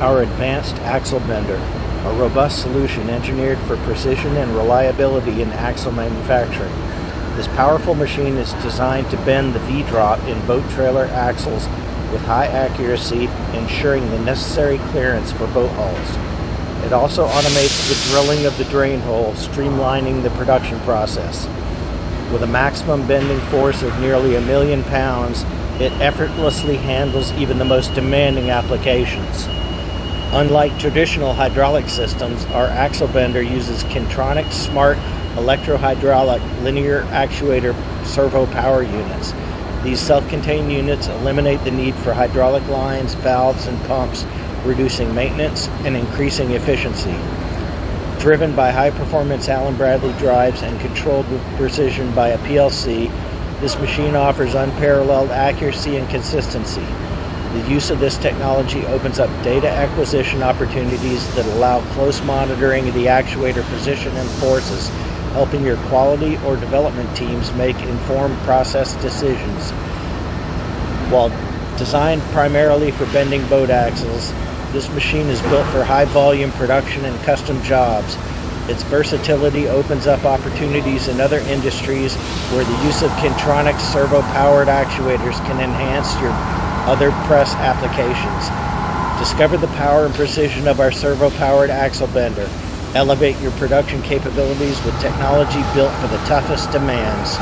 our advanced axle bender, a robust solution engineered for precision and reliability in axle manufacturing. This powerful machine is designed to bend the V-drop in boat trailer axles with high accuracy, ensuring the necessary clearance for boat hulls. It also automates the drilling of the drain hole, streamlining the production process. With a maximum bending force of nearly 1 million pounds, it effortlessly handles even the most demanding applications. Unlike traditional hydraulic systems, our axle bender uses Kyntronics smart Electro-Hydraulic linear actuator servo power units. These self-contained units eliminate the need for hydraulic lines, valves, and pumps, reducing maintenance and increasing efficiency. Driven by high-performance Allen Bradley drives and controlled with precision by a PLC, this machine offers unparalleled accuracy and consistency. The use of this technology opens up data acquisition opportunities that allow close monitoring of the actuator position and forces, helping your quality or development teams make informed process decisions. While designed primarily for bending boat axles, this machine is built for high-volume production and custom jobs. Its versatility opens up opportunities in other industries where the use of Kyntronics servo-powered actuators can enhance your other press applications. Discover the power and precision of our servo-powered axle bender. Elevate your production capabilities with technology built for the toughest demands.